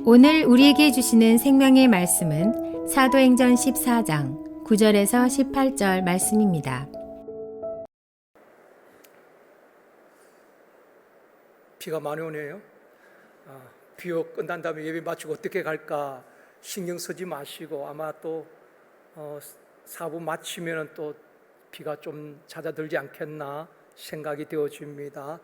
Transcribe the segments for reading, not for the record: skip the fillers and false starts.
오늘 우리에게 주시는 생명의 말씀은 사도행전 14장 9절에서 18절 말씀입니다. 비가 많이 오네요. 비가 끝난 다음에 예배 마치고 어떻게 갈까 신경 쓰지 마시고, 아마 또 사부 마치면 또 비가 좀 잦아들지 않겠나 생각이 되어집니다.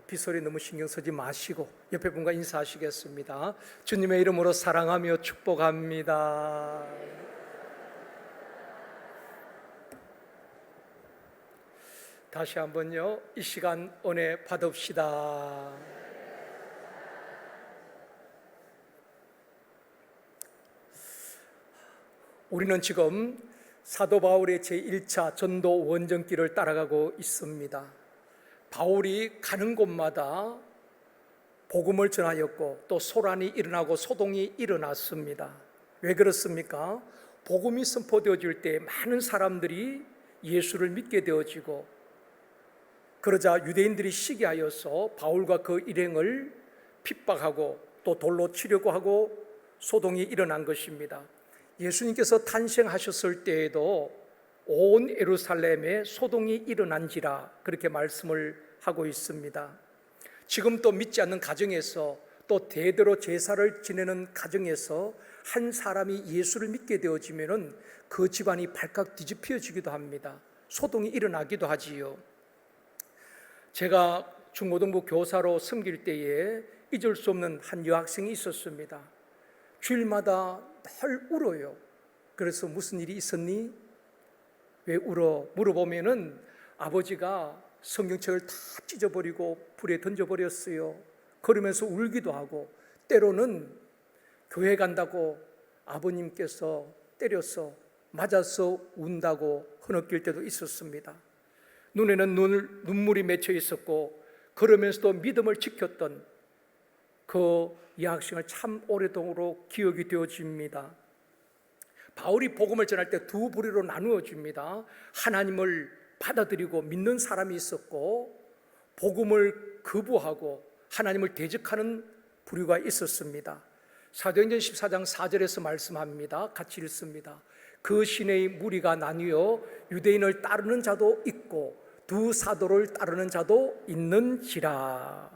빗소리 너무 신경 쓰지 마시고 옆에 분과 인사하시겠습니다. 주님의 이름으로 사랑하며 축복합니다. 다시 한번요, 이 시간 은혜 받읍시다. 우리는 지금 사도 바울의 제1차 전도 원정길을 따라가고 있습니다. 바울이 가는 곳마다 복음을 전하였고 또 소란이 일어나고 소동이 일어났습니다. 왜 그렇습니까? 복음이 선포되어질 때 많은 사람들이 예수를 믿게 되어지고, 그러자 유대인들이 시기하여서 바울과 그 일행을 핍박하고 또 돌로 치려고 하고 소동이 일어난 것입니다. 예수님께서 탄생하셨을 때에도 온 예루살렘에 소동이 일어난지라 그렇게 말씀을 하고 있습니다. 지금 또 믿지 않는 가정에서 또 대대로 제사를 지내는 가정에서 한 사람이 예수를 믿게 되어지면은 그 집안이 발칵 뒤집혀지기도 합니다. 소동이 일어나기도 하지요. 제가 중고등부 교사로 섬길 때에 잊을 수 없는 한 여학생이 있었습니다. 주일마다 늘 울어요. 그래서 무슨 일이 있었니? 왜 울어? 물어보면은 아버지가 성경책을 다 찢어버리고 불에 던져버렸어요. 그러면서 울기도 하고, 때로는 교회 간다고 아버님께서 때려서 맞아서 운다고 흐느낄 때도 있었습니다. 눈에는 눈물이 맺혀 있었고, 그러면서도 믿음을 지켰던 그 여학생을 참 오래동으로 기억이 되어집니다. 바울이 복음을 전할 때 두 부류로 나누어집니다. 하나님을 받아들이고 믿는 사람이 있었고, 복음을 거부하고 하나님을 대적하는 부류가 있었습니다. 사도행전 14장 4절에서 말씀합니다. 같이 읽습니다. 그 시내의 무리가 나뉘어 유대인을 따르는 자도 있고 두 사도를 따르는 자도 있는지라.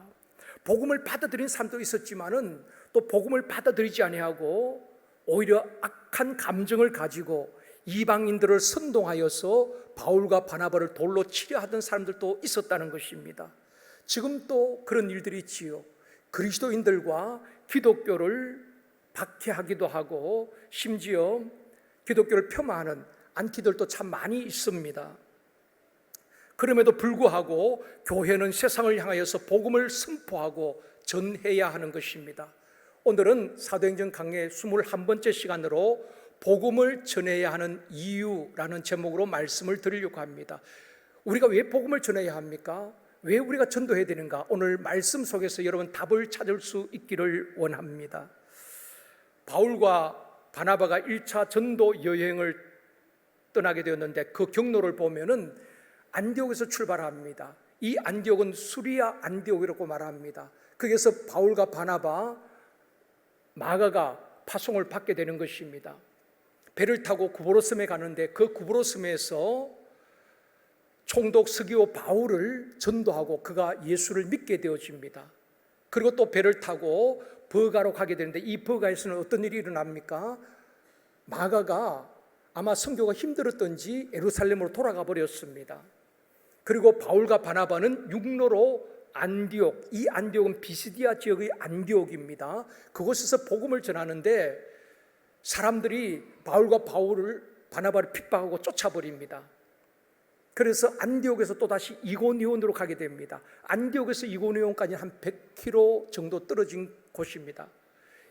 복음을 받아들인 사람도 있었지만은 또 복음을 받아들이지 아니하고 오히려 악한 감정을 가지고 이방인들을 선동하여서 바울과 바나바를 돌로 치려 하던 사람들도 있었다는 것입니다. 지금 또 그런 일들이 있지요. 그리스도인들과 기독교를 박해하기도 하고 심지어 기독교를 폄하하는 안티들도 참 많이 있습니다. 그럼에도 불구하고 교회는 세상을 향하여서 복음을 선포하고 전해야 하는 것입니다. 오늘은 사도행전 강의 21번째 시간으로 복음을 전해야 하는 이유라는 제목으로 말씀을 드리려고 합니다. 우리가 왜 복음을 전해야 합니까? 왜 우리가 전도해야 되는가? 오늘 말씀 속에서 여러분 답을 찾을 수 있기를 원합니다. 바울과 바나바가 1차 전도 여행을 떠나게 되었는데 그 경로를 보면은 안디옥에서 출발합니다. 이 안디옥은 수리아 안디옥이라고 말합니다. 거기서 바울과 바나바, 마가가 파송을 받게 되는 것입니다. 배를 타고 구브로섬에 가는데 그 구브로섬에서 총독 스기오 바울을 전도하고 그가 예수를 믿게 되어집니다. 그리고 또 배를 타고 버가로 가게 되는데 이 버가에서는 어떤 일이 일어납니까? 마가가 아마 선교가 힘들었던지 예루살렘으로 돌아가 버렸습니다. 그리고 바울과 바나바는 육로로 안디옥, 이 안디옥은 비시디아 지역의 안디옥입니다. 그곳에서 복음을 전하는데 사람들이 바울과 바나바를 핍박하고 쫓아버립니다. 그래서 안디옥에서 또다시 이고니온으로 가게 됩니다. 안디옥에서 이고니온까지 한 100km 정도 떨어진 곳입니다.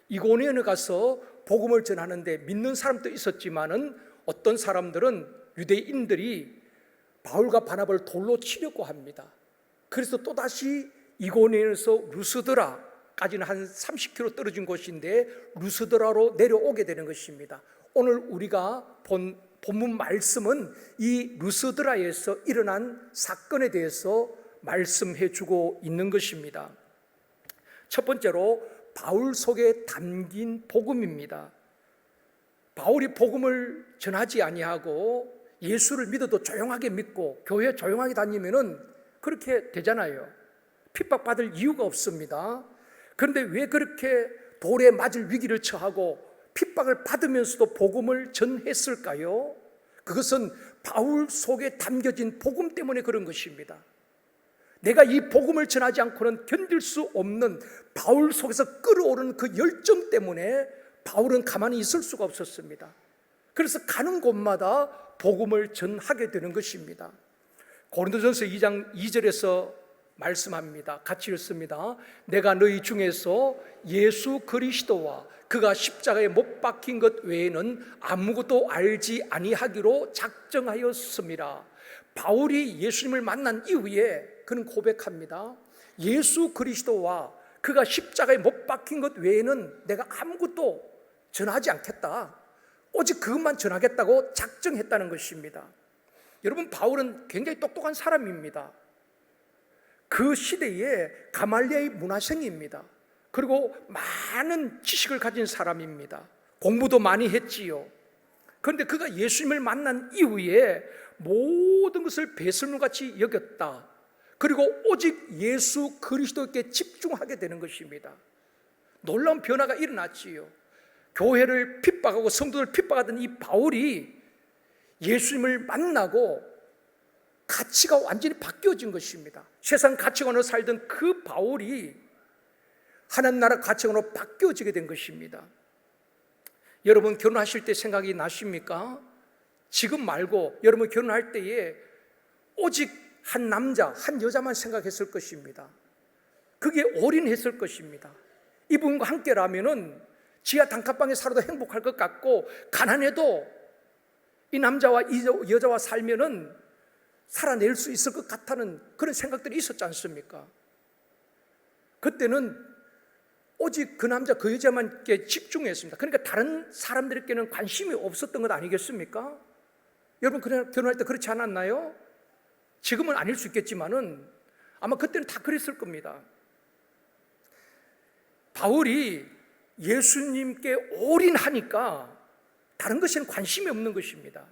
이고니온에 가서 복음을 전하는데 믿는 사람도 있었지만은 어떤 사람들은 유대인들이 바울과 바나바를 돌로 치려고 합니다. 그래서 또다시 이고니온에서 루스드라까지는 한 30km 떨어진 곳인데 루스드라로 내려오게 되는 것입니다. 오늘 우리가 본 본문 말씀은 이 루스드라에서 일어난 사건에 대해서 말씀해 주고 있는 것입니다. 첫 번째로 바울 속에 담긴 복음입니다. 바울이 복음을 전하지 아니하고 예수를 믿어도 조용하게 믿고 교회 조용하게 다니면은 그렇게 되잖아요. 핍박받을 이유가 없습니다. 그런데 왜 그렇게 돌에 맞을 위기를 처하고 핍박을 받으면서도 복음을 전했을까요? 그것은 바울 속에 담겨진 복음 때문에 그런 것입니다. 내가 이 복음을 전하지 않고는 견딜 수 없는 바울 속에서 끓어오르는 그 열정 때문에 바울은 가만히 있을 수가 없었습니다. 그래서 가는 곳마다 복음을 전하게 되는 것입니다. 고린도전서 2장 2절에서 말씀합니다. 같이 읽습니다. 내가 너희 중에서 예수 그리스도와 그가 십자가에 못 박힌 것 외에는 아무것도 알지 아니하기로 작정하였습니다. 바울이 예수님을 만난 이후에 그는 고백합니다. 예수 그리스도와 그가 십자가에 못 박힌 것 외에는 내가 아무것도 전하지 않겠다. 오직 그것만 전하겠다고 작정했다는 것입니다. 여러분, 바울은 굉장히 똑똑한 사람입니다. 그 시대에 가말리아의 문화생입니다. 그리고 많은 지식을 가진 사람입니다. 공부도 많이 했지요. 그런데 그가 예수님을 만난 이후에 모든 것을 배설물같이 여겼다. 그리고 오직 예수 그리스도께 집중하게 되는 것입니다. 놀라운 변화가 일어났지요. 교회를 핍박하고 성도를 핍박하던 이 바울이 예수님을 만나고 가치가 완전히 바뀌어진 것입니다. 세상 가치관으로 살던 그 바울이 하나님 나라 가치관으로 바뀌어지게 된 것입니다. 여러분, 결혼하실 때 생각이 나십니까? 지금 말고 여러분 결혼할 때에 오직 한 남자, 한 여자만 생각했을 것입니다. 그게 올인했을 것입니다. 이분과 함께라면은 지하 단칸방에 살아도 행복할 것 같고, 가난해도 이 남자와 이 여자와 살면은 살아낼 수 있을 것 같다는 그런 생각들이 있었지 않습니까? 그때는 오직 그 남자 그 여자만께 집중했습니다. 그러니까 다른 사람들에게는 관심이 없었던 것 아니겠습니까? 여러분 결혼할 때 그렇지 않았나요? 지금은 아닐 수 있겠지만은 아마 그때는 다 그랬을 겁니다. 바울이 예수님께 올인하니까 다른 것에는 관심이 없는 것입니다.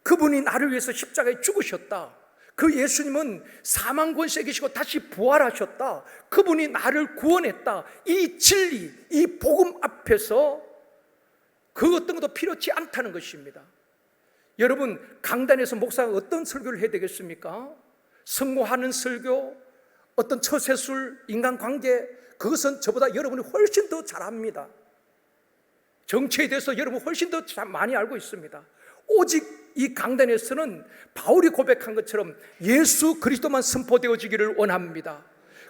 그분이 나를 위해서 십자가에 죽으셨다. 그 예수님은 사망 권세에 계시고 다시 부활하셨다. 그분이 나를 구원했다. 이 진리, 이 복음 앞에서 그 어떤 것도 필요치 않다는 것입니다. 여러분, 강단에서 목사가 어떤 설교를 해야 되겠습니까? 성공하는 설교, 어떤 처세술, 인간관계, 그것은 저보다 여러분이 훨씬 더 잘합니다. 정치에 대해서 여러분 훨씬 더 많이 알고 있습니다. 오직 이 강단에서는 바울이 고백한 것처럼 예수 그리스도만 선포되어지기를 원합니다.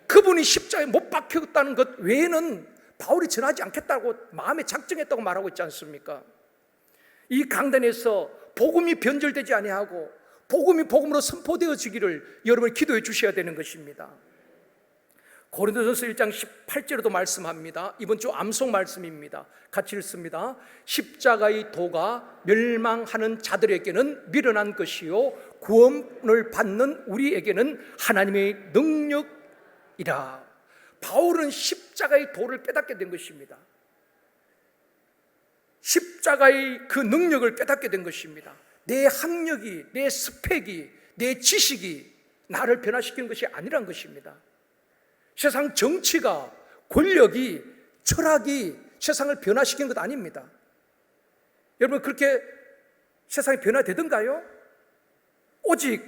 그분이 십자가에 못 박혔다는 것 외에는 바울이 전하지 않겠다고 마음에 작정했다고 말하고 있지 않습니까? 이 강단에서 복음이 변절되지 아니하고 복음이 복음으로 선포되어지기를 여러분이 기도해 주셔야 되는 것입니다. 고린도전서 1장 18절에도 말씀합니다. 이번 주 암송 말씀입니다. 같이 읽습니다. 십자가의 도가 멸망하는 자들에게는 미련한 것이요 구원을 받는 우리에게는 하나님의 능력이라. 바울은 십자가의 도를 깨닫게 된 것입니다. 십자가의 그 능력을 깨닫게 된 것입니다. 내 학력이, 내 스펙이, 내 지식이 나를 변화시키는 것이 아니란 것입니다. 세상 정치가, 권력이, 철학이 세상을 변화시킨 것 아닙니다. 여러분, 그렇게 세상이 변화되던가요? 오직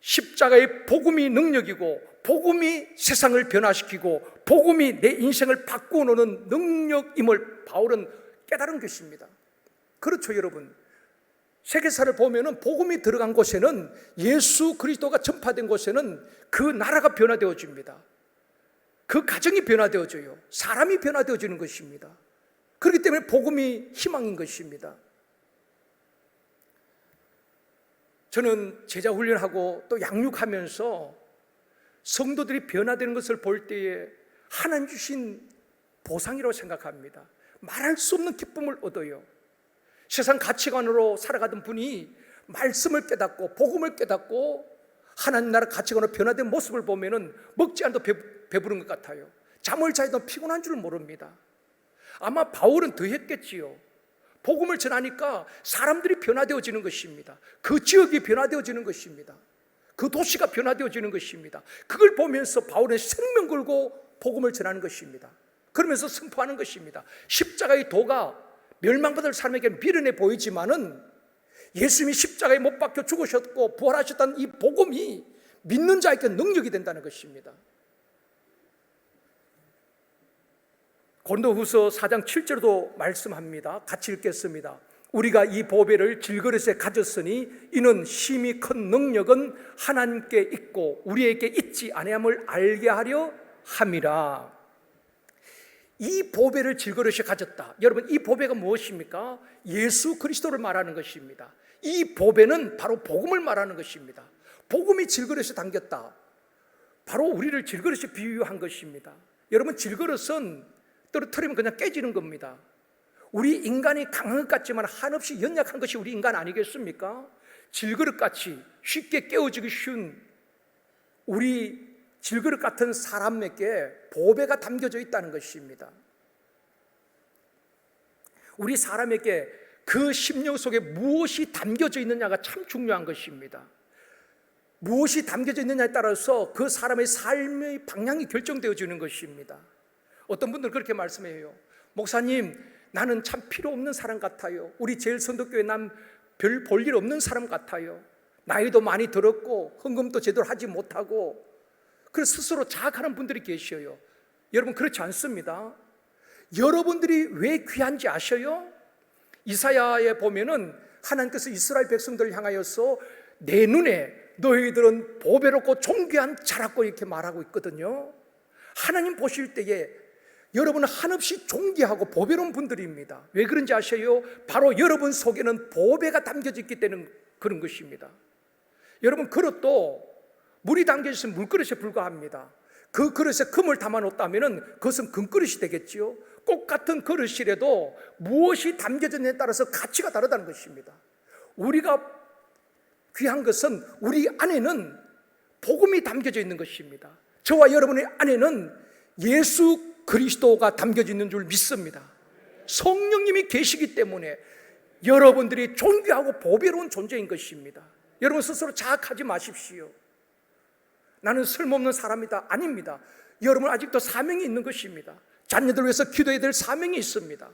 십자가의 복음이 능력이고 복음이 세상을 변화시키고 복음이 내 인생을 바꾸어 놓는 능력임을 바울은 깨달은 것입니다. 그렇죠, 여러분. 세계사를 보면은 복음이 들어간 곳에는, 예수 그리스도가 전파된 곳에는 그 나라가 변화되어집니다. 그 가정이 변화되어져요. 사람이 변화되어지는 것입니다. 그렇기 때문에 복음이 희망인 것입니다. 저는 제자 훈련하고 또 양육하면서 성도들이 변화되는 것을 볼 때에 하나님 주신 보상이라고 생각합니다. 말할 수 없는 기쁨을 얻어요. 세상 가치관으로 살아가던 분이 말씀을 깨닫고 복음을 깨닫고 하나님 나라 가치관으로 변화된 모습을 보면은 먹지 않아도 배부른 것 같아요. 잠을 자도 피곤한 줄 모릅니다. 아마 바울은 더 했겠지요. 복음을 전하니까 사람들이 변화되어지는 것입니다. 그 지역이 변화되어지는 것입니다. 그 도시가 변화되어지는 것입니다. 그걸 보면서 바울은 생명 걸고 복음을 전하는 것입니다. 그러면서 선포하는 것입니다. 십자가의 도가 멸망받을 사람에게 미련해 보이지만은 예수님이 십자가에 못 박혀 죽으셨고 부활하셨다는 이 복음이 믿는 자에게 능력이 된다는 것입니다. 고린도후서 4장 7절도 말씀합니다. 같이 읽겠습니다. 우리가 이 보배를 질그릇에 가졌으니 이는 심히 큰 능력은 하나님께 있고 우리에게 있지 아니함을 알게 하려 함이라. 이 보배를 질그릇에 가졌다. 여러분, 이 보배가 무엇입니까? 예수 그리스도를 말하는 것입니다. 이 보배는 바로 복음을 말하는 것입니다. 복음이 질그릇에 담겼다. 바로 우리를 질그릇에 비유한 것입니다. 여러분, 질그릇은 떨어뜨리면 그냥 깨지는 겁니다. 우리 인간이 강한 것 같지만 한없이 연약한 것이 우리 인간 아니겠습니까? 질그릇같이 쉽게 깨어지기 쉬운 우리 질그릇 같은 사람에게 보배가 담겨져 있다는 것입니다. 우리 사람에게 그 심령 속에 무엇이 담겨져 있느냐가 참 중요한 것입니다. 무엇이 담겨져 있느냐에 따라서 그 사람의 삶의 방향이 결정되어지는 것입니다. 어떤 분들은 그렇게 말씀해요. 목사님, 나는 참 필요 없는 사람 같아요. 우리 제일선덕교회 난 별 볼 일 없는 사람 같아요. 나이도 많이 들었고 헌금도 제대로 하지 못하고, 그래서 스스로 자학하는 분들이 계셔요. 여러분, 그렇지 않습니다. 여러분들이 왜 귀한지 아셔요? 이사야에 보면은 하나님께서 이스라엘 백성들을 향하여서 내 눈에 너희들은 보배롭고 존귀한 자라고 이렇게 말하고 있거든요. 하나님 보실 때에 여러분은 한없이 존귀하고 보배로운 분들입니다. 왜 그런지 아셔요? 바로 여러분 속에는 보배가 담겨져 있기 때문에 그런 것입니다. 여러분, 그릇도 물이 담겨져 있으면 물그릇에 불과합니다. 그 그릇에 금을 담아 놓았다면 그것은 금그릇이 되겠지요. 꽃 같은 그릇이라도 무엇이 담겨졌느냐에 따라서 가치가 다르다는 것입니다. 우리가 귀한 것은 우리 안에는 복음이 담겨져 있는 것입니다. 저와 여러분의 안에는 예수 그리스도가 담겨져 있는 줄 믿습니다. 성령님이 계시기 때문에 여러분들이 존귀하고 보배로운 존재인 것입니다. 여러분 스스로 자학하지 마십시오. 나는 쓸모없는 사람이다. 아닙니다. 여러분 아직도 사명이 있는 것입니다. 자녀들 위해서 기도해야 될 사명이 있습니다.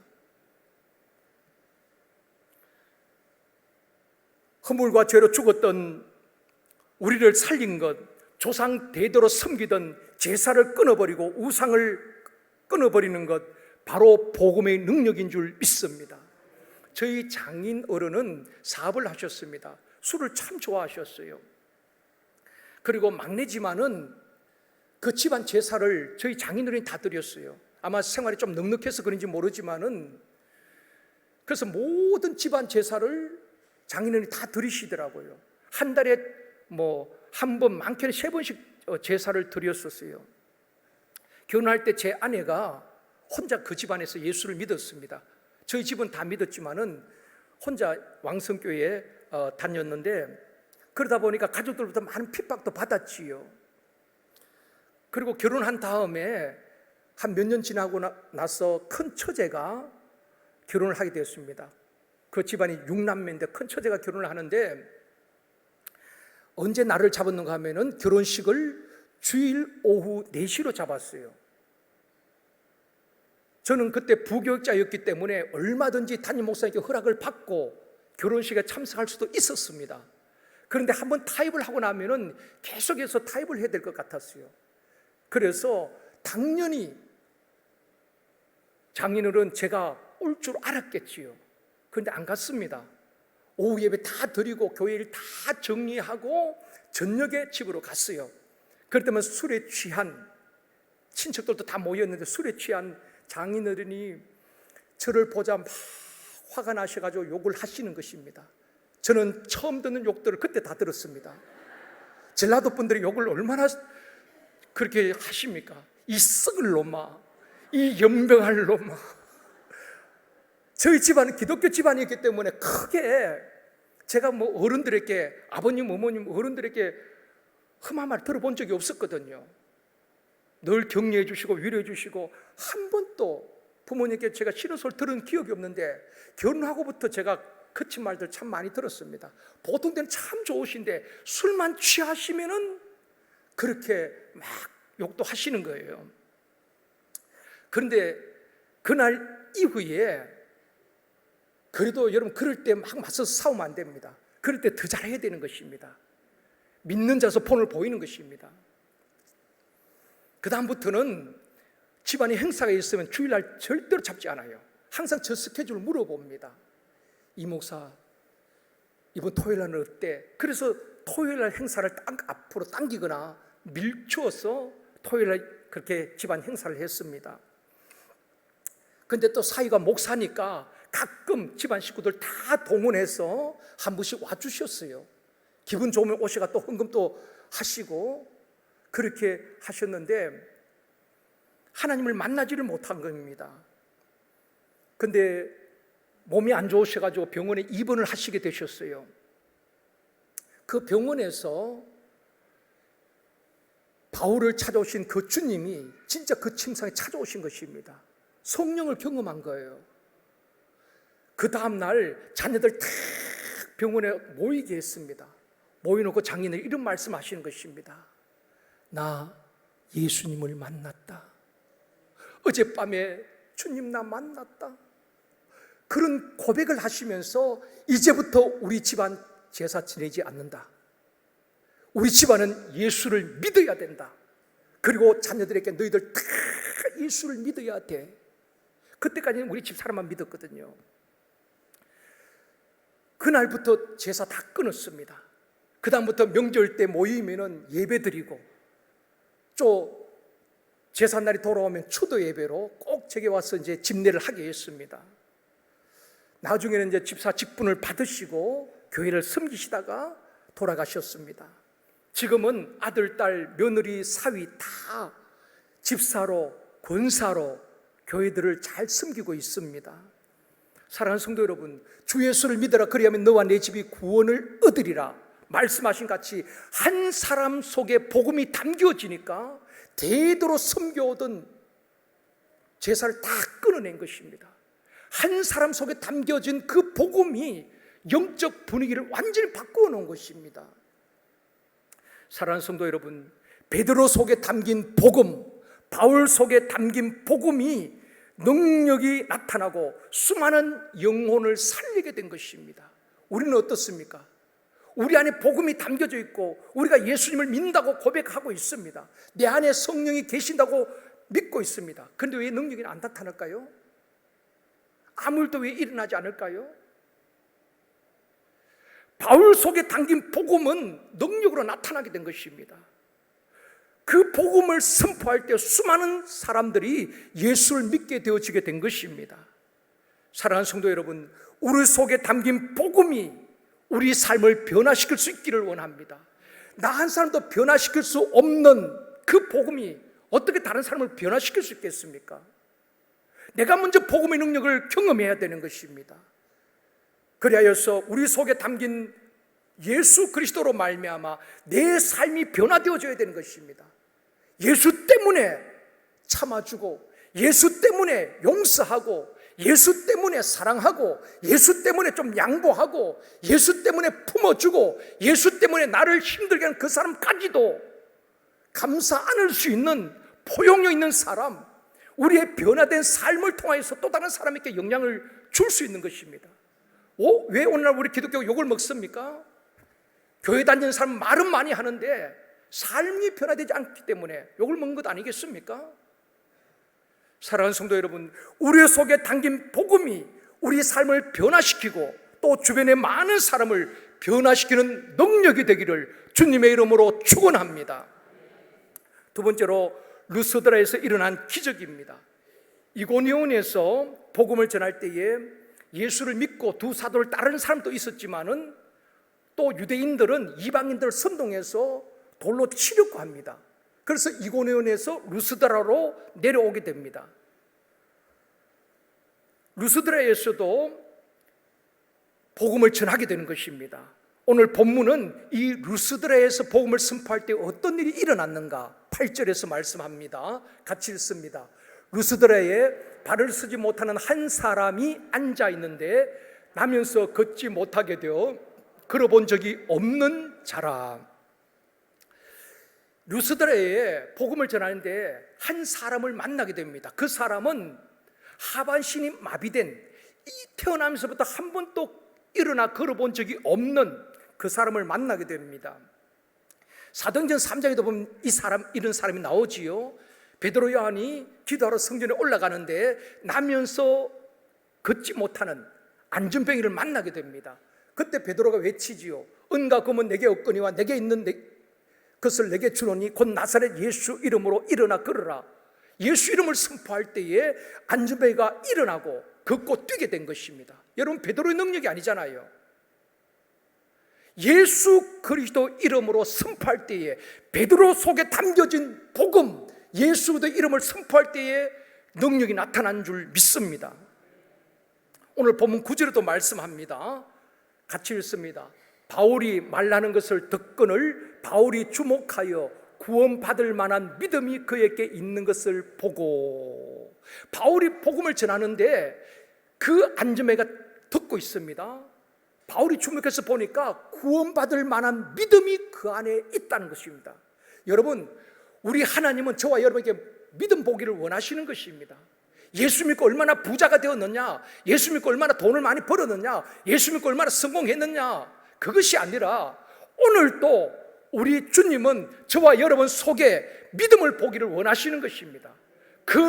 허물과 죄로 죽었던 우리를 살린 것, 조상 대대로 섬기던 제사를 끊어버리고 우상을 끊어버리는 것, 바로 복음의 능력인 줄 믿습니다. 저희 장인 어른은 사업을 하셨습니다. 술을 참 좋아하셨어요. 그리고 막내지만은 그 집안 제사를 저희 장인어른이 다 드렸어요. 아마 생활이 좀 넉넉해서 그런지 모르지만은, 그래서 모든 집안 제사를 장인어른이 다 드리시더라고요. 한 달에 한 번, 많게는 3번씩 제사를 드렸었어요. 결혼할 때 제 아내가 혼자 그 집안에서 예수를 믿었습니다. 저희 집은 다 믿었지만은 혼자 왕성교회에 다녔는데, 그러다 보니까 가족들부터 많은 핍박도 받았지요. 그리고 결혼한 다음에 한 몇 년 지나고 나서 큰 처제가 결혼을 하게 되었습니다. 그 집안이 6남매인데 큰 처제가 결혼을 하는데, 언제 날을 잡았는가 하면은 결혼식을 주일 오후 4시로 잡았어요. 저는 그때 부교육자였기 때문에 얼마든지 담임 목사님께 허락을 받고 결혼식에 참석할 수도 있었습니다. 그런데 한번 타입을 하고 나면은 계속해서 타입을 해야 될 것 같았어요. 그래서 당연히 장인어른 제가 올 줄 알았겠지요. 그런데 안 갔습니다. 오후 예배 다 드리고 교회 일 다 정리하고 저녁에 집으로 갔어요. 그랬더니 술에 취한, 친척들도 다 모였는데 술에 취한 장인어른이 저를 보자 막 화가 나셔가지고 욕을 하시는 것입니다. 저는 처음 듣는 욕들을 그때 다 들었습니다. 전라도 분들이 욕을 얼마나 그렇게 하십니까? 이 썩을 놈아, 이 연병할 놈아. 저희 집안은 기독교 집안이기 때문에 크게 제가 어른들에게, 아버님, 어머님, 어른들에게 험한 말 들어본 적이 없었거든요. 늘 격려해 주시고 위로해 주시고, 한 번도 부모님께 제가 싫은 소리 들은 기억이 없는데 결혼하고부터 제가 거친 말들 참 많이 들었습니다. 보통 때는 참 좋으신데 술만 취하시면은 그렇게 막 욕도 하시는 거예요. 그런데 그날 이후에 그래도 여러분, 그럴 때 막 맞서서 싸우면 안 됩니다. 그럴 때 더 잘해야 되는 것입니다. 믿는 자서 본을 보이는 것입니다. 그 다음부터는 집안에 행사가 있으면 주일날 절대로 잡지 않아요. 항상 저 스케줄을 물어봅니다. 이 목사 이번 토요일날은 어때? 그래서 토요일날 행사를 앞으로 당기거나 밀추어서 토요일날 그렇게 집안 행사를 했습니다. 근데 또 사위가 목사니까 가끔 집안 식구들 다 동원해서 한 번씩 와주셨어요. 기분 좋으면 오셔가 또 헌금도 하시고 그렇게 하셨는데 하나님을 만나지를 못한 겁니다. 근데 몸이 안 좋으셔가지고 병원에 입원을 하시게 되셨어요. 그 병원에서 바울을 찾아오신 그 주님이 진짜 그 침상에 찾아오신 것입니다. 성령을 경험한 거예요. 그 다음날 자녀들 다 병원에 모이게 했습니다. 모여놓고 장인을 이런 말씀하시는 것입니다. 나 예수님을 만났다. 어젯밤에 주님 나 만났다. 그런 고백을 하시면서 이제부터 우리 집안 제사 지내지 않는다. 우리 집안은 예수를 믿어야 된다. 그리고 자녀들에게 너희들 다 예수를 믿어야 돼. 그때까지는 우리 집 사람만 믿었거든요. 그날부터 제사 다 끊었습니다. 그 다음부터 명절 때 모이면은 예배 드리고 또 제삿날이 돌아오면 추도 예배로 꼭 제게 와서 이제 집례를 하게 했습니다. 나중에는 이제 집사 직분을 받으시고 교회를 섬기시다가 돌아가셨습니다. 지금은 아들, 딸, 며느리, 사위 다 집사로, 권사로 교회들을 잘 섬기고 있습니다. 사랑하는 성도 여러분, 주 예수를 믿어라. 그리하면 너와 내 집이 구원을 얻으리라 말씀하신 같이 한 사람 속에 복음이 담겨지니까 대대로 섬겨오던 제사를 다 끊어낸 것입니다. 한 사람 속에 담겨진 그 복음이 영적 분위기를 완전히 바꾸어 놓은 것입니다. 사랑하는 성도 여러분, 베드로 속에 담긴 복음, 바울 속에 담긴 복음이 능력이 나타나고 수많은 영혼을 살리게 된 것입니다. 우리는 어떻습니까? 우리 안에 복음이 담겨져 있고 우리가 예수님을 믿는다고 고백하고 있습니다. 내 안에 성령이 계신다고 믿고 있습니다. 그런데 왜 능력이 안 나타날까요? 아무 일도 왜 일어나지 않을까요? 바울 속에 담긴 복음은 능력으로 나타나게 된 것입니다. 그 복음을 선포할 때 수많은 사람들이 예수를 믿게 되어지게 된 것입니다. 사랑하는 성도 여러분, 우리 속에 담긴 복음이 우리 삶을 변화시킬 수 있기를 원합니다. 나 한 사람도 변화시킬 수 없는 그 복음이 어떻게 다른 사람을 변화시킬 수 있겠습니까? 내가 먼저 복음의 능력을 경험해야 되는 것입니다. 그리하여서 우리 속에 담긴 예수 그리스도로 말미암아 내 삶이 변화되어져야 되는 것입니다. 예수 때문에 참아주고, 예수 때문에 용서하고, 예수 때문에 사랑하고, 예수 때문에 좀 양보하고, 예수 때문에 품어주고, 예수 때문에 나를 힘들게 하는 그 사람까지도 감사 안을 수 있는 포용력 있는 사람, 우리의 변화된 삶을 통해서 또 다른 사람에게 영향을 줄 수 있는 것입니다. 왜 오늘날 우리 기독교가 욕을 먹습니까? 교회 다니는 사람 말은 많이 하는데 삶이 변화되지 않기 때문에 욕을 먹는 것 아니겠습니까? 사랑하는 성도 여러분, 우리 속에 담긴 복음이 우리 삶을 변화시키고 또 주변의 많은 사람을 변화시키는 능력이 되기를 주님의 이름으로 축원합니다. 두 번째로 루스드라에서 일어난 기적입니다. 이고니온에서 복음을 전할 때에 예수를 믿고 두 사도를 따르는 사람도 있었지만은 또 유대인들은 이방인들을 선동해서 돌로 치려고 합니다. 그래서 이고니온에서 루스드라로 내려오게 됩니다. 루스드라에서도 복음을 전하게 되는 것입니다. 오늘 본문은 이 루스드라에서 복음을 선포할 때 어떤 일이 일어났는가 8절에서 말씀합니다. 같이 읽습니다. 루스드라에 발을 쓰지 못하는 한 사람이 앉아 있는데 나면서 걷지 못하게 되어 걸어본 적이 없는 자라. 루스드라에 복음을 전하는데 한 사람을 만나게 됩니다. 그 사람은 하반신이 마비된, 태어나면서부터 한 번도 일어나 걸어본 적이 없는 그 사람을 만나게 됩니다. 사도행전 3장에도 보면 이런 사람이 나오지요. 베드로 요한이 기도하러 성전에 올라가는데 나면서 걷지 못하는 안전병이를 만나게 됩니다. 그때 베드로가 외치지요. 은과 금은 내게 없거니와 내게 있는 것을 내게 주노니 곧 나사렛 예수 이름으로 일어나 걸으라. 예수 이름을 선포할 때에 안전병이가 일어나고 걷고 뛰게 된 것입니다. 여러분, 베드로의 능력이 아니잖아요. 예수 그리스도 이름으로 선포할 때에 베드로 속에 담겨진 복음, 예수 그리스도 이름을 선포할 때에 능력이 나타난 줄 믿습니다. 오늘 본문 9절에도 말씀합니다. 같이 읽습니다. 바울이 말하는 것을 듣거늘 바울이 주목하여 구원받을 만한 믿음이 그에게 있는 것을 보고, 바울이 복음을 전하는데 그 안전매가 듣고 있습니다. 바울이 주목해서 보니까 구원받을 만한 믿음이 그 안에 있다는 것입니다. 여러분, 우리 하나님은 저와 여러분에게 믿음 보기를 원하시는 것입니다. 예수 믿고 얼마나 부자가 되었느냐, 예수 믿고 얼마나 돈을 많이 벌었느냐, 예수 믿고 얼마나 성공했느냐, 그것이 아니라 오늘도 우리 주님은 저와 여러분 속에 믿음을 보기를 원하시는 것입니다. 그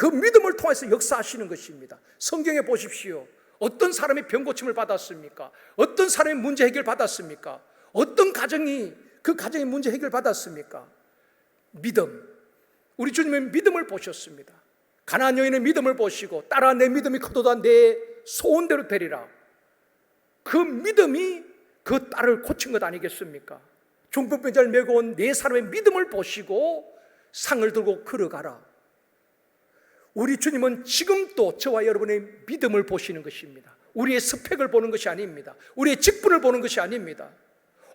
믿음을 통해서 역사하시는 것입니다. 성경에 보십시오. 어떤 사람이 병 고침을 받았습니까? 어떤 사람이 문제 해결 받았습니까? 어떤 가정이 그 가정의 문제 해결 받았습니까? 믿음. 우리 주님은 믿음을 보셨습니다. 가나안 여인의 믿음을 보시고 딸아 내 믿음이 커도다 내 소원대로 되리라. 그 믿음이 그 딸을 고친 것 아니겠습니까? 중풍병자를 메고 온 네 사람의 믿음을 보시고 상을 들고 걸어가라. 우리 주님은 지금도 저와 여러분의 믿음을 보시는 것입니다. 우리의 스펙을 보는 것이 아닙니다. 우리의 직분을 보는 것이 아닙니다.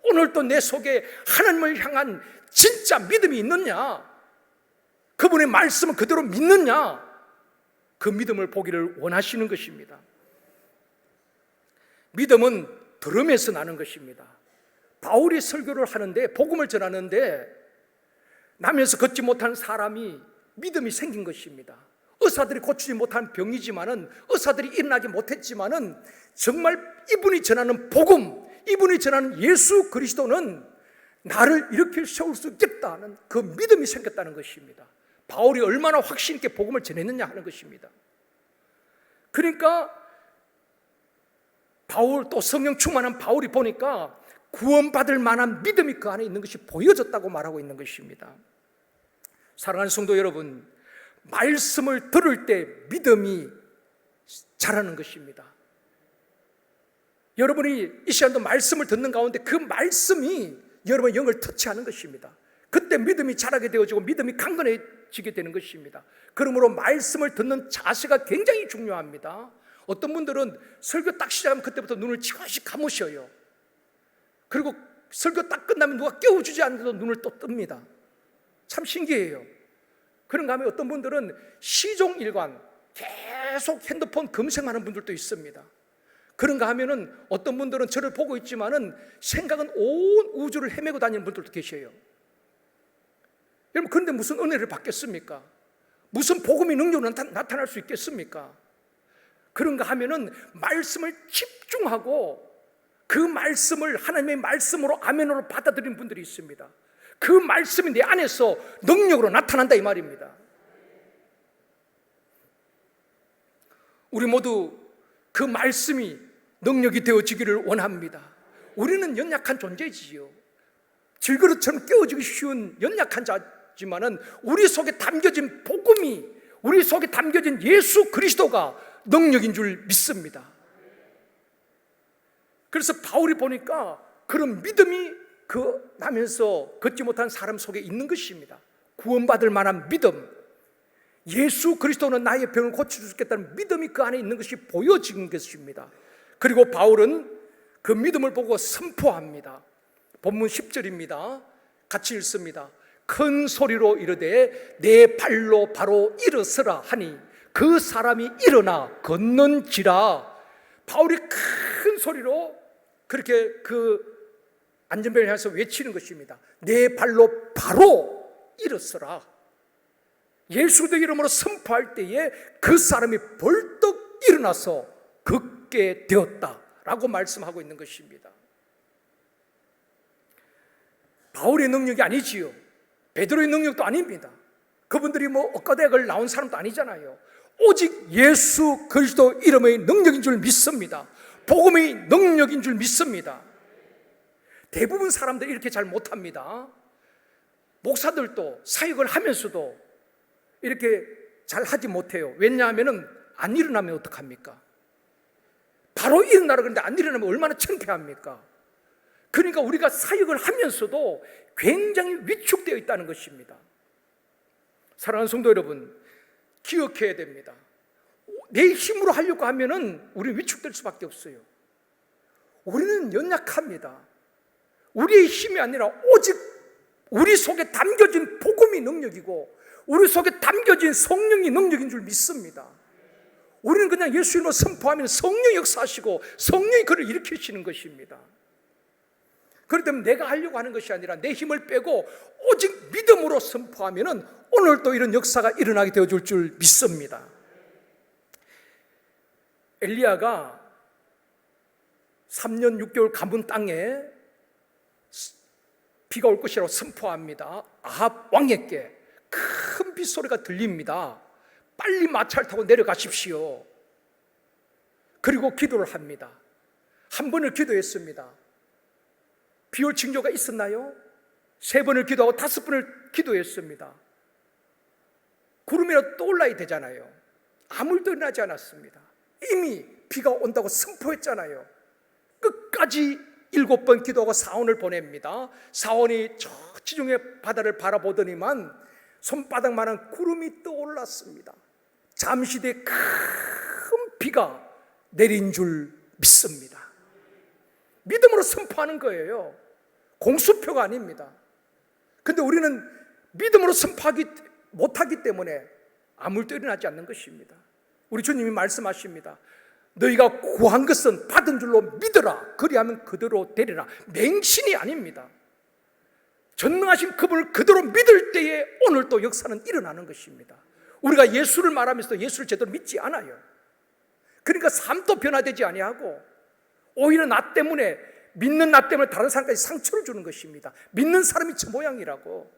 오늘도 내 속에 하나님을 향한 진짜 믿음이 있느냐, 그분의 말씀을 그대로 믿느냐, 그 믿음을 보기를 원하시는 것입니다. 믿음은 들음에서 나는 것입니다. 바울이 설교를 하는데, 복음을 전하는데 나면서 걷지 못한 사람이 믿음이 생긴 것입니다. 의사들이 고치지 못한 병이지만은, 의사들이 일어나지 못했지만은 정말 이분이 전하는 복음, 이분이 전하는 예수 그리스도는 나를 일으켜 세울 수 있겠다는 그 믿음이 생겼다는 것입니다. 바울이 얼마나 확신 있게 복음을 전했느냐 하는 것입니다. 그러니까 바울, 또 성령 충만한 바울이 보니까 구원받을 만한 믿음이 그 안에 있는 것이 보여졌다고 말하고 있는 것입니다. 사랑하는 성도 여러분, 말씀을 들을 때 믿음이 자라는 것입니다. 여러분이 이 시간도 말씀을 듣는 가운데 그 말씀이 여러분의 영을 터치하는 것입니다. 그때 믿음이 자라게 되어지고 믿음이 강건해지게 되는 것입니다. 그러므로 말씀을 듣는 자세가 굉장히 중요합니다. 어떤 분들은 설교 딱 시작하면 그때부터 눈을 지그시 감으셔요. 그리고 설교 딱 끝나면 누가 깨워주지 않는데도 눈을 또 뜹니다. 참 신기해요. 그런가 하면 어떤 분들은 시종일관 계속 핸드폰 검색하는 분들도 있습니다. 그런가 하면은 어떤 분들은 저를 보고 있지만은 생각은 온 우주를 헤매고 다니는 분들도 계셔요. 여러분, 그런데 무슨 은혜를 받겠습니까? 무슨 복음의 능력으로 나타날 수 있겠습니까? 그런가 하면은 말씀을 집중하고 그 말씀을 하나님의 말씀으로 아멘으로 받아들이는 분들이 있습니다. 그 말씀이 내 안에서 능력으로 나타난다 이 말입니다. 우리 모두 그 말씀이 능력이 되어지기를 원합니다. 우리는 연약한 존재지요. 질그릇처럼 깨어지기 쉬운 연약한 자지만은 우리 속에 담겨진 복음이, 우리 속에 담겨진 예수 그리스도가 능력인 줄 믿습니다. 그래서 바울이 보니까 그런 믿음이 나면서 걷지 못한 사람 속에 있는 것입니다. 구원받을 만한 믿음, 예수 그리스도는 나의 병을 고쳐주겠다는 믿음이 그 안에 있는 것이 보여진 것입니다. 그리고 바울은 그 믿음을 보고 선포합니다. 본문 10절입니다. 같이 읽습니다. 큰 소리로 이르되 내 발로 바로 일어서라 하니 그 사람이 일어나 걷는지라. 바울이 큰 소리로 그렇게 그 안전벨을 향해서 외치는 것입니다. 내 발로 바로 일어서라. 예수 그리스도 이름으로 선포할 때에 그 사람이 벌떡 일어나서 걷게 되었다라고 말씀하고 있는 것입니다. 바울의 능력이 아니지요. 베드로의 능력도 아닙니다. 그분들이 뭐 억가대학을 나온 사람도 아니잖아요. 오직 예수 그리스도 이름의 능력인 줄 믿습니다. 복음의 능력인 줄 믿습니다. 대부분 사람들이 이렇게 잘 못합니다. 목사들도 사역을 하면서도 이렇게 잘 하지 못해요. 왜냐하면 안 일어나면 어떡합니까? 바로 일어나라 그러는데 안 일어나면 얼마나 창피합니까? 그러니까 우리가 사역을 하면서도 굉장히 위축되어 있다는 것입니다. 사랑하는 성도 여러분, 기억해야 됩니다. 내 힘으로 하려고 하면은 우리는 위축될 수밖에 없어요. 우리는 연약합니다. 우리의 힘이 아니라 오직 우리 속에 담겨진 복음이 능력이고 우리 속에 담겨진 성령이 능력인 줄 믿습니다. 우리는 그냥 예수 이름으로 선포하면 성령이 역사하시고 성령이 그를 일으키시는 것입니다. 그렇기 때문에 내가 하려고 하는 것이 아니라 내 힘을 빼고 오직 믿음으로 선포하면 오늘도 이런 역사가 일어나게 되어줄 줄 믿습니다. 엘리야가 3년 6개월 가문 땅에 비가 올 것이라고 선포합니다. 아합 왕에게 큰 빗소리가 들립니다. 빨리 마차를 타고 내려가십시오. 그리고 기도를 합니다. 한 번을 기도했습니다. 비올 징조가 있었나요? 3번을 기도하고 5번을 기도했습니다. 구름이라도 떠올라야 되잖아요. 아무 일도 일어나지 않았습니다. 이미 비가 온다고 선포했잖아요. 끝까지 7번 기도하고 사원을 보냅니다. 사원이 저 지중해 바다를 바라보더니만 손바닥만한 구름이 떠올랐습니다. 잠시 뒤에 큰 비가 내린 줄 믿습니다. 믿음으로 선포하는 거예요. 공수표가 아닙니다. 근데 우리는 믿음으로 선포하기 못하기 때문에 아무 일도 일어나지 않는 것입니다. 우리 주님이 말씀하십니다. 너희가 구한 것은 받은 줄로 믿어라. 그리하면 그대로 되리라. 맹신이 아닙니다. 전능하신 그분을 그대로 믿을 때에 오늘 또 역사는 일어나는 것입니다. 우리가 예수를 말하면서도 예수를 제대로 믿지 않아요. 그러니까 삶도 변화되지 아니하고 오히려 나 때문에 믿는 나 때문에 다른 사람까지 상처를 주는 것입니다. 믿는 사람이 저 모양이라고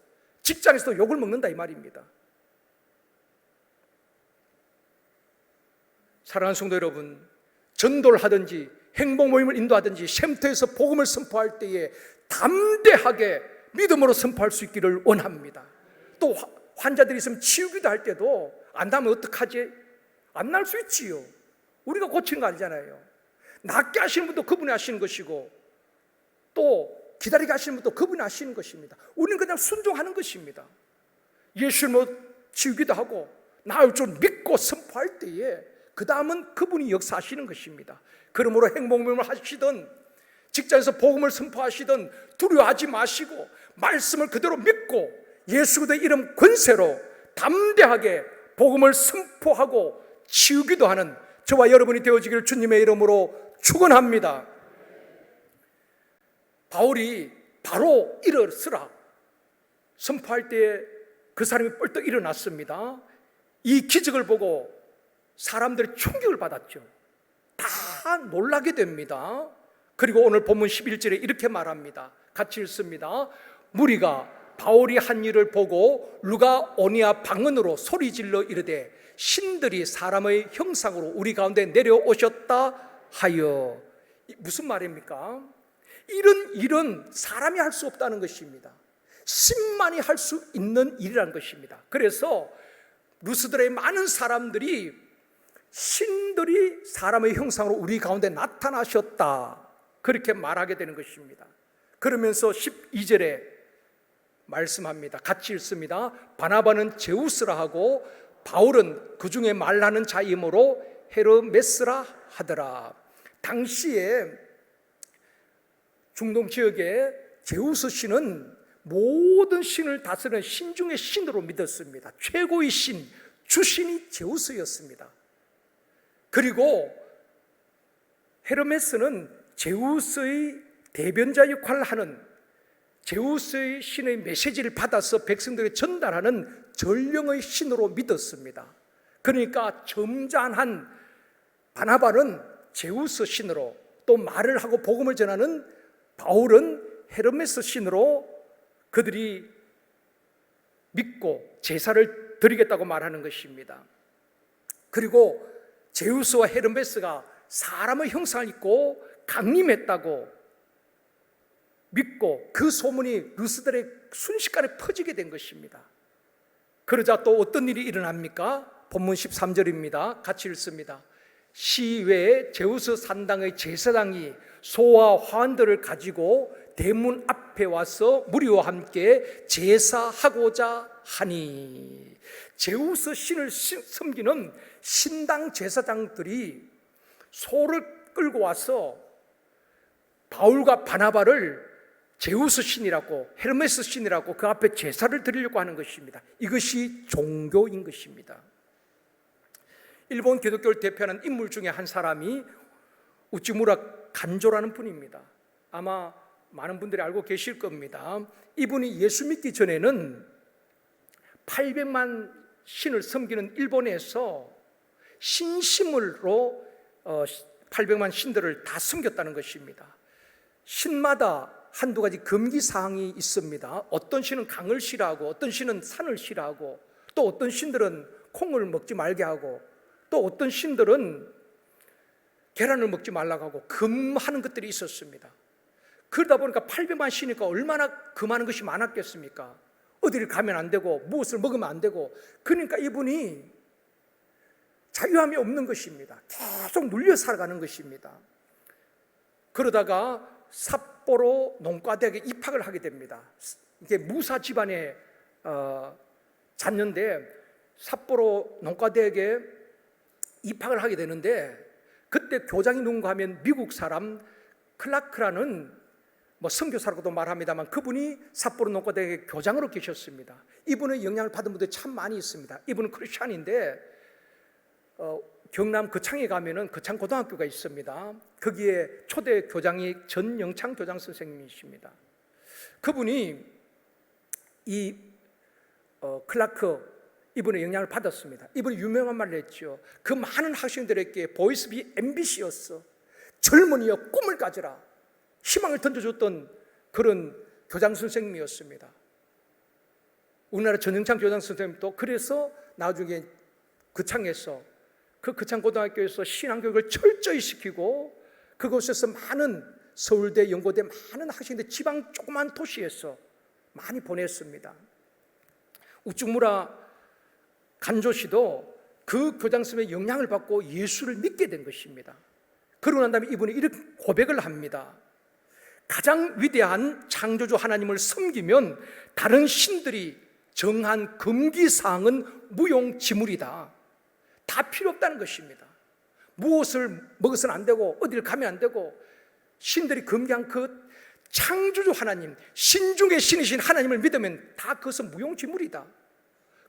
직장에서도 욕을 먹는다 이 말입니다. 사랑하는 성도 여러분, 전도를 하든지 행복 모임을 인도하든지 쉼터에서 복음을 선포할 때에 담대하게 믿음으로 선포할 수 있기를 원합니다. 또 환자들이 있으면 치유기도 할 때도 안 나면 어떡하지? 안 날 수 있지요. 우리가 고치는 거 아니잖아요. 낫게 하시는 분도 그분이 하시는 것이고 또 기다리게 하시는 분도 그분이 하시는 것입니다. 우리는 그냥 순종하는 것입니다. 예수님을 치유기도 하고 나을 줄 믿고 선포할 때에 그 다음은 그분이 역사하시는 것입니다. 그러므로 행복모임을 하시든 직장에서 복음을 선포하시든 두려워하지 마시고 말씀을 그대로 믿고 예수 그리스도의 이름 권세로 담대하게 복음을 선포하고 치우기도 하는 저와 여러분이 되어지기를 주님의 이름으로 축원합니다. 바울이 바로 일어서라 선포할 때에 그 사람이 뻘떡 일어났습니다. 이 기적을 보고 사람들이 충격을 받았죠. 다 놀라게 됩니다. 그리고 오늘 본문 11절에 이렇게 말합니다. 같이 읽습니다. 무리가 바울이 한 일을 보고 루가 오니아 방언으로 소리질러 이르되 신들이 사람의 형상으로 우리 가운데 내려오셨다 하여. 무슨 말입니까? 이런 일은 사람이 할 수 없다는 것입니다. 신만이 할 수 있는 일이라는 것입니다. 그래서 루스드라의 많은 사람들이 신들이 사람의 형상으로 우리 가운데 나타나셨다 그렇게 말하게 되는 것입니다. 그러면서 12절에 말씀합니다. 같이 읽습니다. 바나바는 제우스라 하고 바울은 그 중에 말하는 자이므로 헤르메스라 하더라. 당시에 중동 지역의 제우스 신은 모든 신을 다스리는 신 중의 신으로 믿었습니다. 최고의 신, 주신이 제우스였습니다. 그리고 헤르메스는 제우스의 대변자 역할을 하는, 제우스의 신의 메시지를 받아서 백성들에게 전달하는 전령의 신으로 믿었습니다. 그러니까 점잖한 바나바는 제우스 신으로, 또 말을 하고 복음을 전하는 바울은 헤르메스 신으로 그들이 믿고 제사를 드리겠다고 말하는 것입니다. 그리고 제우스와 헤르메스가 사람의 형상을 입고 강림했다고 믿고 그 소문이 루스들의 순식간에 퍼지게 된 것입니다. 그러자 또 어떤 일이 일어납니까? 본문 13절입니다. 같이 읽습니다. 시외에 제우스 산당의 제사장이 소와 화환들을 가지고 대문 앞에 와서 무리와 함께 제사하고자 하니, 제우스 신을 섬기는 신당 제사장들이 소를 끌고 와서 바울과 바나바를 제우스 신이라고, 헤르메스 신이라고 그 앞에 제사를 드리려고 하는 것입니다. 이것이 종교인 것입니다. 일본 기독교를 대표하는 인물 중에 한 사람이 우찌무라 간조라는 분입니다. 아마 많은 분들이 알고 계실 겁니다. 이분이 예수 믿기 전에는 800만 신을 섬기는 일본에서 신심으로 800만 신들을 다 섬겼다는 것입니다. 신마다 한두 가지 금기사항이 있습니다. 어떤 신은 강을 싫어하고, 어떤 신은 산을 싫어하고, 또 어떤 신들은 콩을 먹지 말게 하고, 또 어떤 신들은 계란을 먹지 말라고 하고 금하는 것들이 있었습니다. 그러다 보니까 800만 신이니까 얼마나 금하는 것이 많았겠습니까? 어디를 가면 안 되고 무엇을 먹으면 안 되고, 그러니까 이분이 자유함이 없는 것입니다. 계속 눌려 살아가는 것입니다. 그러다가 삿포로 농과대학에 입학을 하게 됩니다. 이게 무사 집안의 자녀인데 삿포로 농과대학에 입학을 하게 되는데, 그때 교장이 누군가 하면 미국 사람 클라크라는 선교사라고도 말합니다만, 그분이 삿포로 농과대학의 교장으로 계셨습니다. 이분의 영향을 받은 분들이 참 많이 있습니다. 이분은 크리스찬인데 경남 거창에 가면은 거창 고등학교가 있습니다. 거기에 초대 교장이 전영창 교장 선생님이십니다. 그분이 이 클라크 이분의 영향을 받았습니다. 이분이 유명한 말을 했죠. 그 많은 학생들에게 보이스비 앰비시어스, 젊은이여 꿈을 가져라, 희망을 던져줬던 그런 교장 선생님이었습니다. 우리나라 전영창 교장 선생님도 그래서 나중에 거창에서, 그 거창 고등학교에서 신앙교육을 철저히 시키고 그곳에서 많은 서울대, 연고대 많은 학생들 지방 조그만 도시에서 많이 보냈습니다. 우쭈무라 간조 씨도 그 교장 선생님의 영향을 받고 예수를 믿게 된 것입니다. 그러고 난 다음에 이분이 이렇게 고백을 합니다. 가장 위대한 창조주 하나님을 섬기면 다른 신들이 정한 금기사항은 무용지물이다. 다 필요 없다는 것입니다. 무엇을 먹어서는 안 되고 어디를 가면 안 되고, 신들이 금기한 그 창조주 하나님, 신중의 신이신 하나님을 믿으면 다 그것은 무용지물이다.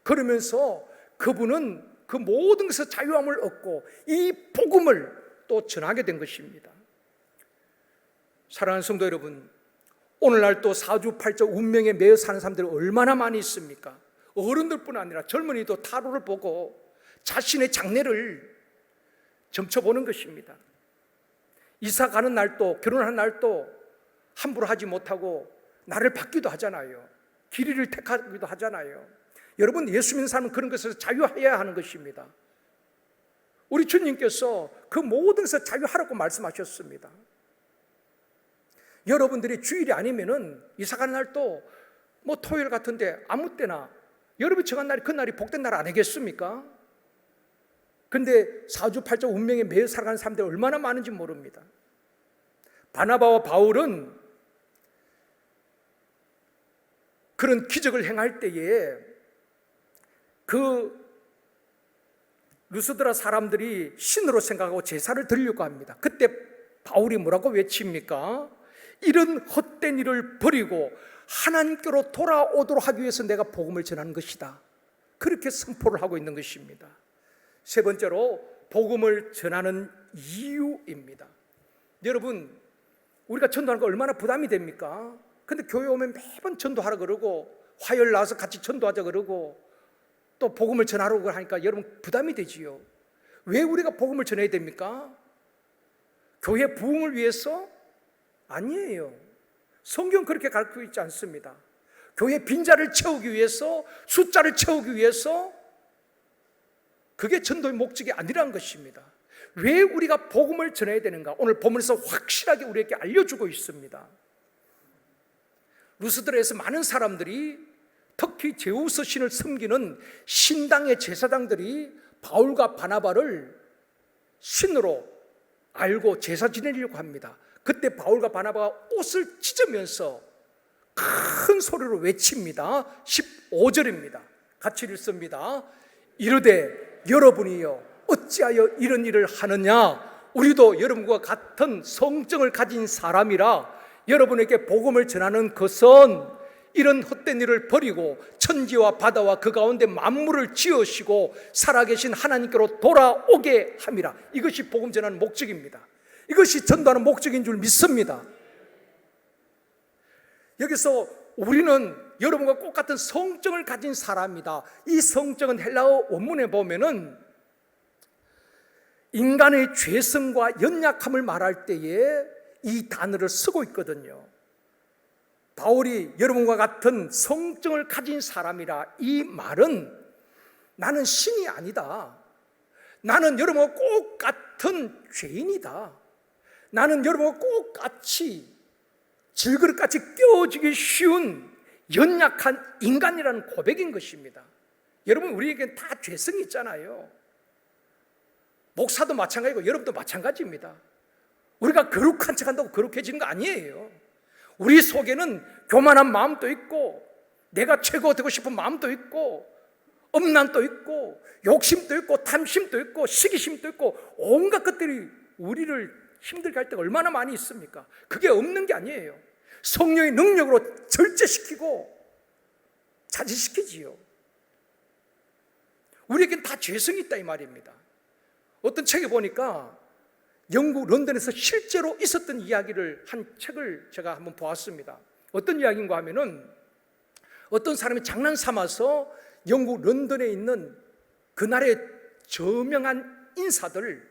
그러면서 그분은 그 모든 것에서 자유함을 얻고 이 복음을 또 전하게 된 것입니다. 사랑하는 성도 여러분, 오늘날 또 사주팔자 운명에 매여 사는 사람들이 얼마나 많이 있습니까? 어른들뿐 아니라 젊은이도 타로를 보고 자신의 장래를 점쳐보는 것입니다. 이사 가는 날도, 결혼하는 날도 함부로 하지 못하고 나를 받기도 하잖아요. 길이를 택하기도 하잖아요. 여러분, 예수 믿는 사람은 그런 것에서 자유해야 하는 것입니다. 우리 주님께서 그 모든 것에서 자유하라고 말씀하셨습니다. 여러분들이 주일이 아니면은 이사 가는 날도 토요일 같은데 아무 때나 여러분이 정한 날이 그 날이 복된 날 아니겠습니까? 그런데 사주팔자 운명에 매여 살아가는 사람들이 얼마나 많은지 모릅니다. 바나바와 바울은 그런 기적을 행할 때에 그 루스드라 사람들이 신으로 생각하고 제사를 드리려고 합니다. 그때 바울이 뭐라고 외칩니까? 이런 헛된 일을 버리고 하나님께로 돌아오도록 하기 위해서 내가 복음을 전하는 것이다. 그렇게 선포를 하고 있는 것입니다. 세 번째로 복음을 전하는 이유입니다. 여러분, 우리가 전도하는 거 얼마나 부담이 됩니까? 근데 교회 오면 매번 전도하라 그러고 화요일 나와서 같이 전도하자 그러고 또 복음을 전하라고 하니까 여러분 부담이 되지요. 왜 우리가 복음을 전해야 됩니까? 교회 부흥을 위해서? 아니에요. 성경 그렇게 가르치고 있지 않습니다. 교회 빈자를 채우기 위해서, 숫자를 채우기 위해서, 그게 전도의 목적이 아니라는 것입니다. 왜 우리가 복음을 전해야 되는가? 오늘 본문에서 확실하게 우리에게 알려주고 있습니다. 루스드라에서 많은 사람들이, 특히 제우스 신을 섬기는 신당의 제사장들이 바울과 바나바를 신으로 알고 제사 지내려고 합니다. 그때 바울과 바나바가 옷을 찢으면서 큰 소리로 외칩니다. 15절입니다. 같이 읽습니다. 이르되 여러분이여 어찌하여 이런 일을 하느냐? 우리도 여러분과 같은 성정을 가진 사람이라 여러분에게 복음을 전하는 것은 이런 헛된 일을 버리고 천지와 바다와 그 가운데 만물을 지으시고 살아계신 하나님께로 돌아오게 함이라. 이것이 복음 전하는 목적입니다. 이것이 전도하는 목적인 줄 믿습니다. 여기서 우리는 여러분과 똑같은 성정을 가진 사람이다. 이 성정은 헬라어 원문에 보면은 인간의 죄성과 연약함을 말할 때에 이 단어를 쓰고 있거든요. 바울이 여러분과 같은 성정을 가진 사람이라, 이 말은 나는 신이 아니다. 나는 여러분과 똑같은 죄인이다. 나는 여러분과 똑같이 질그릇같이 깨어지기 쉬운 연약한 인간이라는 고백인 것입니다. 여러분, 우리에겐 다 죄성이 있잖아요. 목사도 마찬가지고 여러분도 마찬가지입니다. 우리가 거룩한 척한다고 거룩해지는 거 아니에요. 우리 속에는 교만한 마음도 있고, 내가 최고 되고 싶은 마음도 있고, 엄난도 있고, 욕심도 있고, 탐심도 있고, 시기심도 있고, 온갖 것들이 우리를 힘들게 할 때가 얼마나 많이 있습니까? 그게 없는 게 아니에요. 성령의 능력으로 절제시키고 자제시키지요. 우리에겐 다 죄성이 있다 이 말입니다. 어떤 책에 보니까 영국 런던에서 실제로 있었던 이야기를 한 책을 제가 한번 보았습니다. 어떤 이야기인가 하면은 어떤 사람이 장난 삼아서 영국 런던에 있는 그날의 저명한 인사들,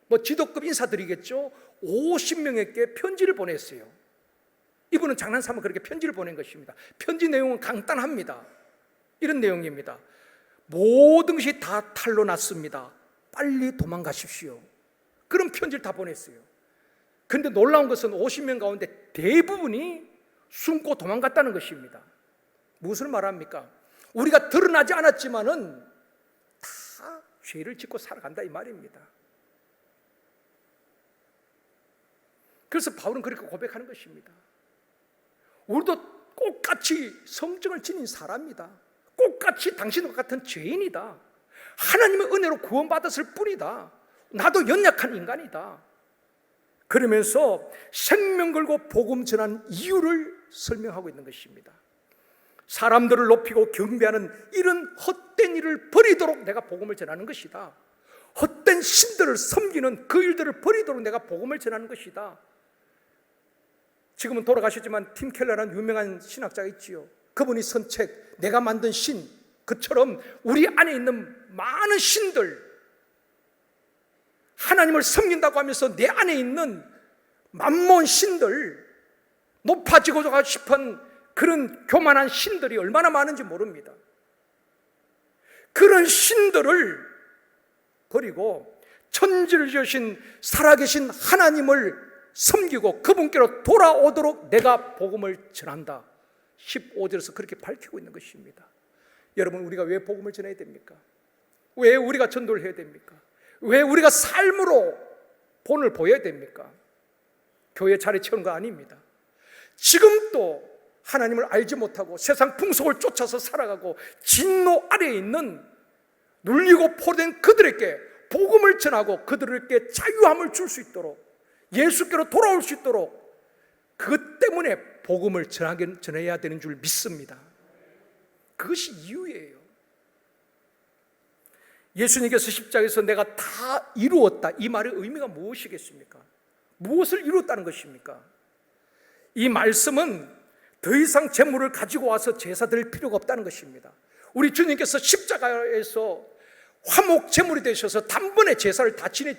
뭐 지도급 인사들이겠죠, 50명에게 편지를 보냈어요. 이분은 장난 삼아 그렇게 편지를 보낸 것입니다. 편지 내용은 간단합니다. 이런 내용입니다. 모든 것이 다 탈로 났습니다. 빨리 도망가십시오. 그런 편지를 다 보냈어요. 그런데 놀라운 것은 50명 가운데 대부분이 숨고 도망갔다는 것입니다. 무엇을 말합니까? 우리가 드러나지 않았지만은 다 죄를 짓고 살아간다 이 말입니다. 그래서 바울은 그렇게 고백하는 것입니다. 우리도 똑같이 성정을 지닌 사람이다. 똑같이 당신과 같은 죄인이다. 하나님의 은혜로 구원받았을 뿐이다. 나도 연약한 인간이다. 그러면서 생명 걸고 복음 전한 이유를 설명하고 있는 것입니다. 사람들을 높이고 경배하는 이런 헛된 일을 버리도록 내가 복음을 전하는 것이다. 헛된 신들을 섬기는 그 일들을 버리도록 내가 복음을 전하는 것이다. 지금은 돌아가셨지만 팀 켈러라는 유명한 신학자가 있지요. 그분이 쓴 책 내가 만든 신, 그처럼 우리 안에 있는 많은 신들, 하나님을 섬긴다고 하면서 내 안에 있는 만몬 신들, 높아지고 싶은 그런 교만한 신들이 얼마나 많은지 모릅니다. 그런 신들을 버리고 천지를 지으신 살아계신 하나님을 섬기고 그분께로 돌아오도록 내가 복음을 전한다. 15절에서 그렇게 밝히고 있는 것입니다. 여러분, 우리가 왜 복음을 전해야 됩니까? 왜 우리가 전도를 해야 됩니까? 왜 우리가 삶으로 본을 보여야 됩니까? 교회 자리 채우는 거 아닙니다. 지금도 하나님을 알지 못하고 세상 풍속을 쫓아서 살아가고 진노 아래에 있는 눌리고 포로된 그들에게 복음을 전하고 그들에게 자유함을 줄 수 있도록, 예수께로 돌아올 수 있도록 그것 때문에 복음을 전해야 되는 줄 믿습니다. 그것이 이유예요. 예수님께서 십자가에서 내가 다 이루었다, 이 말의 의미가 무엇이겠습니까? 무엇을 이루었다는 것입니까? 이 말씀은 더 이상 재물을 가지고 와서 제사 드릴 필요가 없다는 것입니다. 우리 주님께서 십자가에서 화목 제물이 되셔서 단번에 제사를 다 지내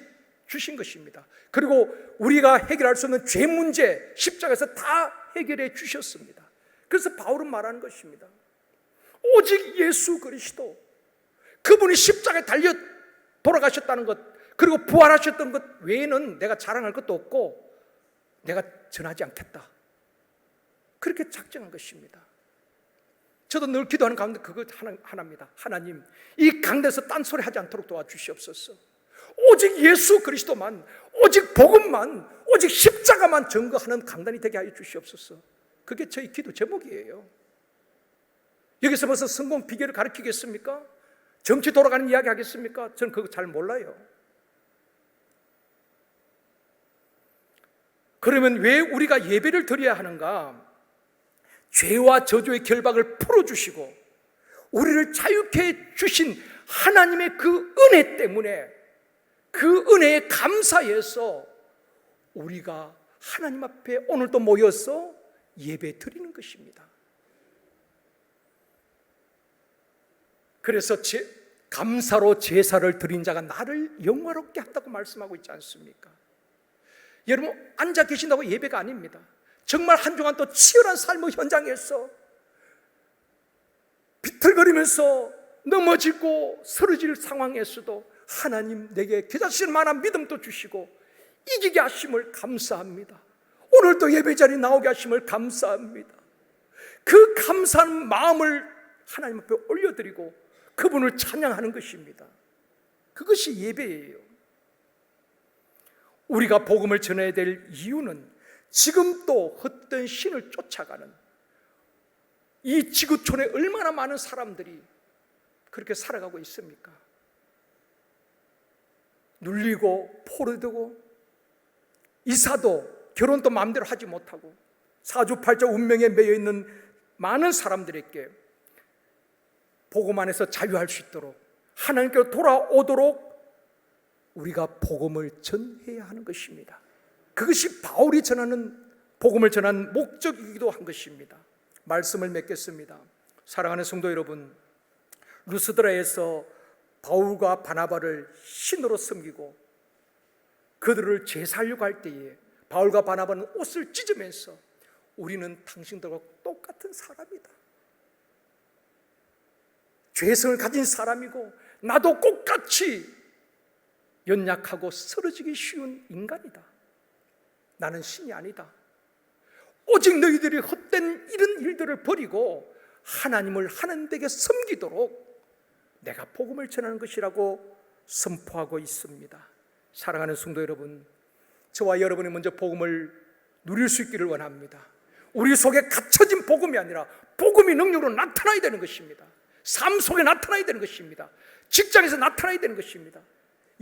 주신 것입니다. 그리고 우리가 해결할 수 없는 죄 문제 십자가에서 다 해결해 주셨습니다. 그래서 바울은 말하는 것입니다. 오직 예수 그리스도, 그분이 십자가에 달려 돌아가셨다는 것, 그리고 부활하셨던 것 외에는 내가 자랑할 것도 없고 내가 전하지 않겠다, 그렇게 작정한 것입니다. 저도 늘 기도하는 가운데 그거 하나입니다. 하나님, 이 강대에서 딴소리 하지 않도록 도와주시옵소서. 오직 예수 그리스도만, 오직 복음만, 오직 십자가만 증거하는 강단이 되게 하여 주시옵소서. 그게 저희 기도 제목이에요. 여기서 벌써 성공 비결을 가르치겠습니까? 정치 돌아가는 이야기 하겠습니까? 저는 그거 잘 몰라요. 그러면 왜 우리가 예배를 드려야 하는가? 죄와 저주의 결박을 풀어주시고 우리를 자유케 해주신 하나님의 그 은혜 때문에, 그 은혜에 감사해서 우리가 하나님 앞에 오늘도 모여서 예배 드리는 것입니다. 그래서 감사로 제사를 드린 자가 나를 영화롭게 한다고 말씀하고 있지 않습니까? 여러분, 앉아 계신다고 예배가 아닙니다. 정말 한 주간 또 치열한 삶의 현장에서 비틀거리면서 넘어지고 쓰러질 상황에서도 하나님 내게 겨자씨를 만한 믿음도 주시고 이기게 하심을 감사합니다. 오늘도 예배자리에 나오게 하심을 감사합니다. 그 감사한 마음을 하나님 앞에 올려드리고 그분을 찬양하는 것입니다. 그것이 예배예요. 우리가 복음을 전해야 될 이유는 지금 또 헛된 신을 쫓아가는 이 지구촌에 얼마나 많은 사람들이 그렇게 살아가고 있습니까? 눌리고 포로되고 이사도 결혼도 마음대로 하지 못하고 사주팔자 운명에 매여 있는 많은 사람들에게 복음 안에서 자유할 수 있도록, 하나님께로 돌아오도록 우리가 복음을 전해야 하는 것입니다. 그것이 바울이 전하는, 복음을 전하는 목적이기도 한 것입니다. 말씀을 맺겠습니다. 사랑하는 성도 여러분, 루스드라에서 바울과 바나바를 신으로 섬기고 그들을 제사하려고 할 때에 바울과 바나바는 옷을 찢으면서 우리는 당신들과 똑같은 사람이다, 죄성을 가진 사람이고 나도 똑같이 연약하고 쓰러지기 쉬운 인간이다, 나는 신이 아니다, 오직 너희들이 헛된 이런 일들을 버리고 하나님을 하나님 되게 섬기도록 내가 복음을 전하는 것이라고 선포하고 있습니다. 사랑하는 성도 여러분, 저와 여러분이 먼저 복음을 누릴 수 있기를 원합니다. 우리 속에 갇혀진 복음이 아니라 복음이 능력으로 나타나야 되는 것입니다. 삶 속에 나타나야 되는 것입니다. 직장에서 나타나야 되는 것입니다.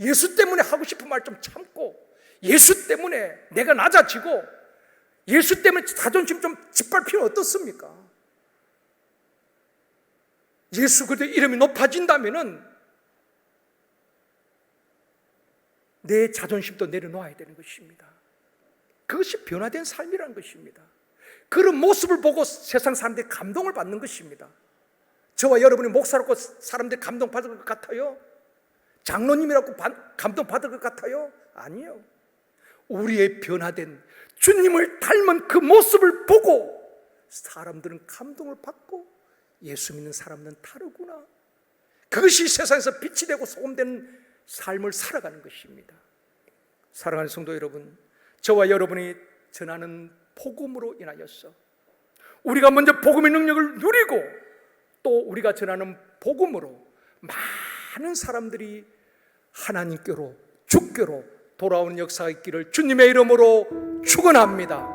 예수 때문에 하고 싶은 말 좀 참고, 예수 때문에 내가 낮아지고, 예수 때문에 자존심 좀 짓밟을 필요는 어떻습니까? 예수 그리스도 이름이 높아진다면은 내 자존심도 내려놓아야 되는 것입니다. 그것이 변화된 삶이라는 것입니다. 그런 모습을 보고 세상 사람들이 감동을 받는 것입니다. 저와 여러분이 목사라고 사람들이 감동받을 것 같아요? 장로님이라고 감동받을 것 같아요? 아니요. 우리의 변화된 주님을 닮은 그 모습을 보고 사람들은 감동을 받고 예수 믿는 사람은 다르구나, 그것이 세상에서 빛이 되고 소금되는 삶을 살아가는 것입니다. 사랑하는 성도 여러분, 저와 여러분이 전하는 복음으로 인하여서 우리가 먼저 복음의 능력을 누리고 또 우리가 전하는 복음으로 많은 사람들이 하나님께로, 주께로 돌아오는 역사가 있기를 주님의 이름으로 축원합니다.